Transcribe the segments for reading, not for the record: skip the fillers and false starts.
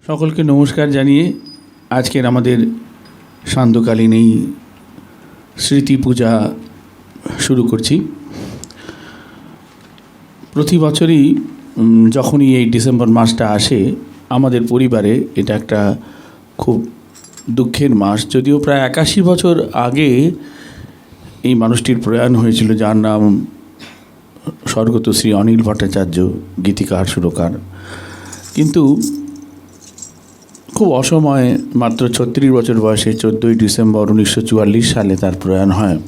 সকলকে নমস্কার জানিয়ে আজকের আমাদের সান্ধ্যকালীন এই স্মৃতি পূজা শুরু করছি। প্রতি বছরই যখনই এই ডিসেম্বর মাসটা আসে আমাদের পরিবারে এটা একটা খুব দুঃখের মাস। যদিও প্রায় 81 বছর আগে এই মানুষটির প্রয়াণ হয়েছিল, যার নাম স্বর্গত শ্রী অনিল ভট্টাচার্য, গীতিকার সুরকার। কিন্তু খুব অসময়ে মাত্র 36 বছর বয়সে 14ই ডিসেম্বর 1944 সালে তার প্রয়াণ হয়।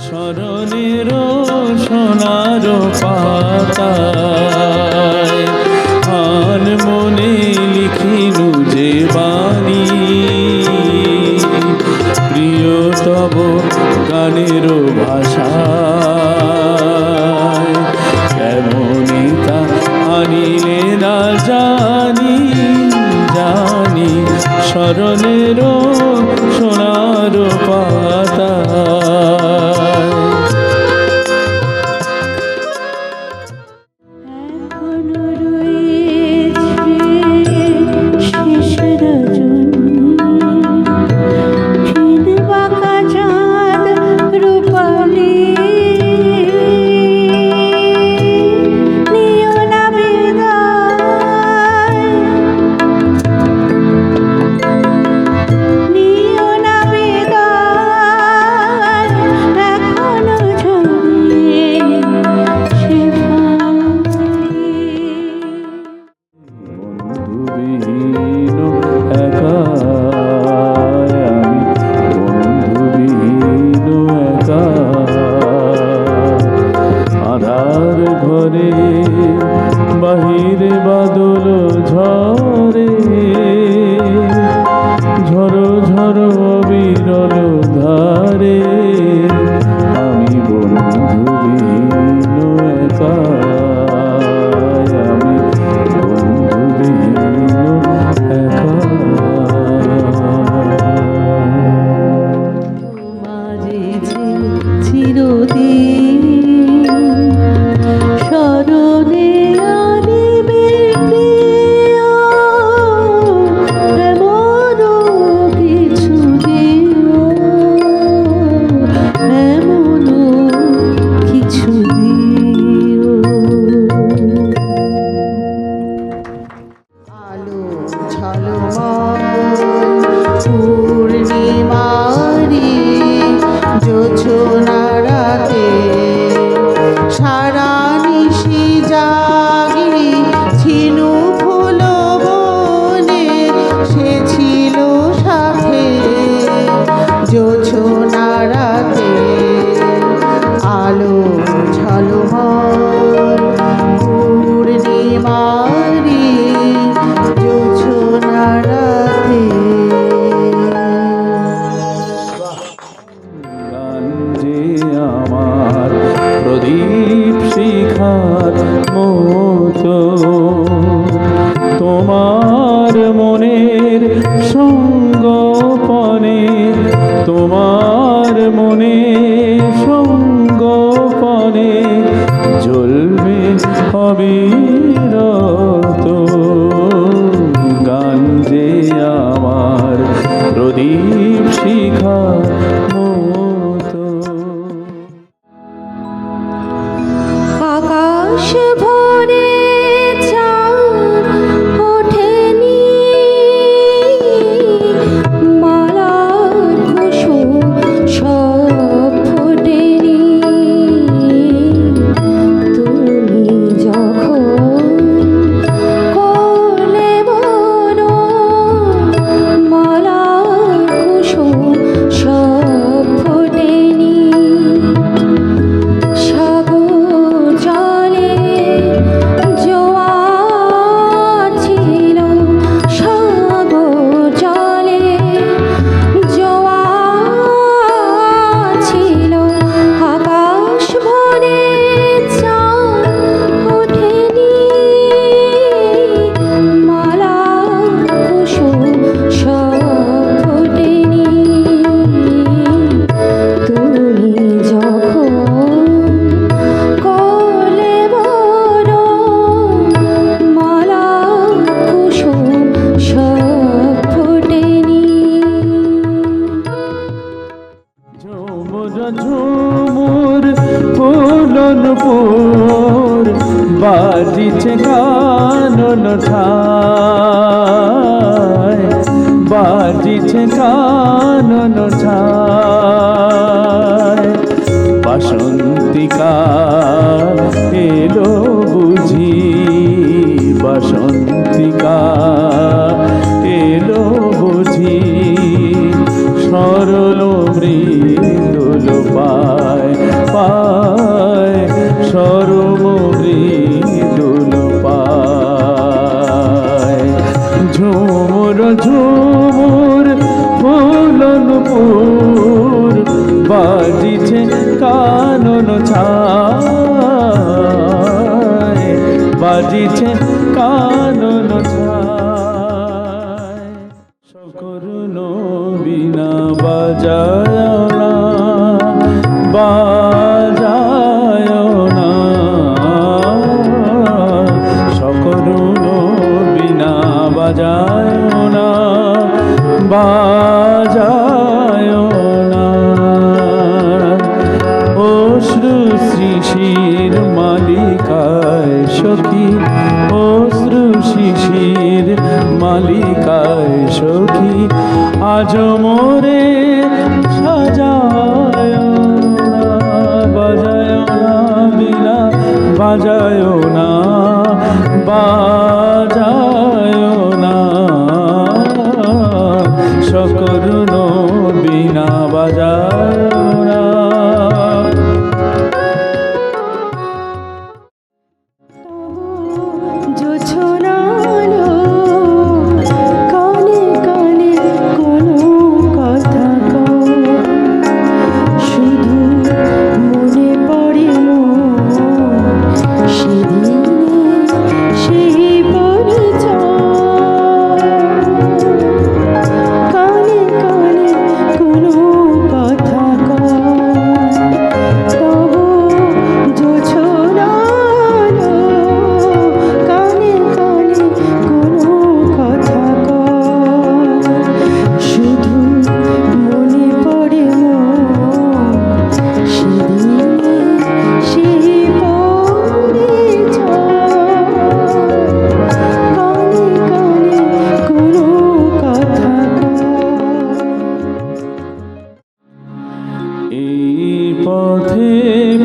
স্মরণের সোনার পাতায় আন মনে লিখিনু যে বাণী, প্রিয় তব গানের ভাষায় কেমনি তা আনিলে না জানি জানি, স্মরণের সোনার পাতায়। বাহিরে বাদল ঝরে ঝরো ঝরো বিরল ধারে, আমি বন্ধুবিহীন একা, আমি বন্ধুবিহীন একা। মাঝে চিরদিন স্মরণে আনিবে প্রিয়, এমন কিছু দিও, এমন কিছু দিও। আলো ঝলমল পূর্ণিমারি জোছনা রাতে সারা নিশি জাগি ছিনু ফুল বনে, সে ছিল সাথে জোছনা রাতে। আলো ঝলমল পূর্ণিমারি জোছনা রাতে। গান যে আমার প্রদীপ শিখার মতো, তোমার মনের সঙ্গোপনে, তোমার মনের সঙ্গোপনে জ্বলবে অবিরত। গান যে আমার প্রদীপ শিখার মতো। আকাশ ভরে চাঁদ ওঠেনি, মালার কুসুম ছিল আকাশ ভরে চাঁদ ওঠেনি মালা কুসুম সব ফোটেনি তুমি যখন কলে বড় মালা কুসুম সব ফোটেনি ঝুমুর ঝুমুর ফুলন ফুল বাজিছে কানন ঠায় বাজিছে কানন ঠায় বাসন্তিকা এলো বুঝি বাসন্তিকা এলো বুঝি সরল মৃদুল পায় পায় সরল মৃদুল পায় ঝুমুর ঝুমুর ফুলন ফুল বাজিছে কানন ছায় বাজিছে কানন ছায় সকরুণ বিনা বাজায় না বাজায় না সকরুণ বিনা বাজায় না বাজায় না অশ্রু শিশির মালিকায় সখী অশ্রু শিশির মালিকায় সখী আজ মোরে সাজায় না বাজায় না বিনা বাজায় না বাজায় না সকরুণ বিনা বাজায় না জোছনালো কানে কানে কোনো কথা কয় শুধু মনে পড়ে সেদিন সেই পরিচয় কানে কানে কোনো কথা কয় তবু জোছনালো কানে কানে কোনো কথা কয় শুধু মনে পড়ে সেদিন সেই পরিচয় কানে কানে কোনো কথা কয় এই পথে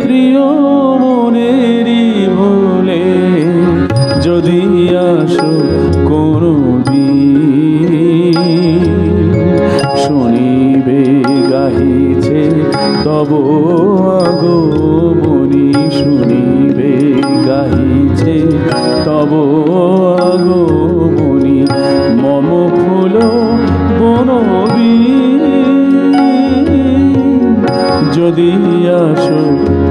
প্রিয় মনেরই ভুলে যদি আসো কোনো দিন শুনিবে গাহিছে তব আগমনি শুনিবে গাহিছে তব আগমনি মম ফুল বনবী যদি আসো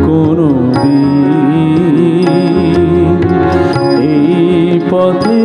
কোনো দিন এই পথে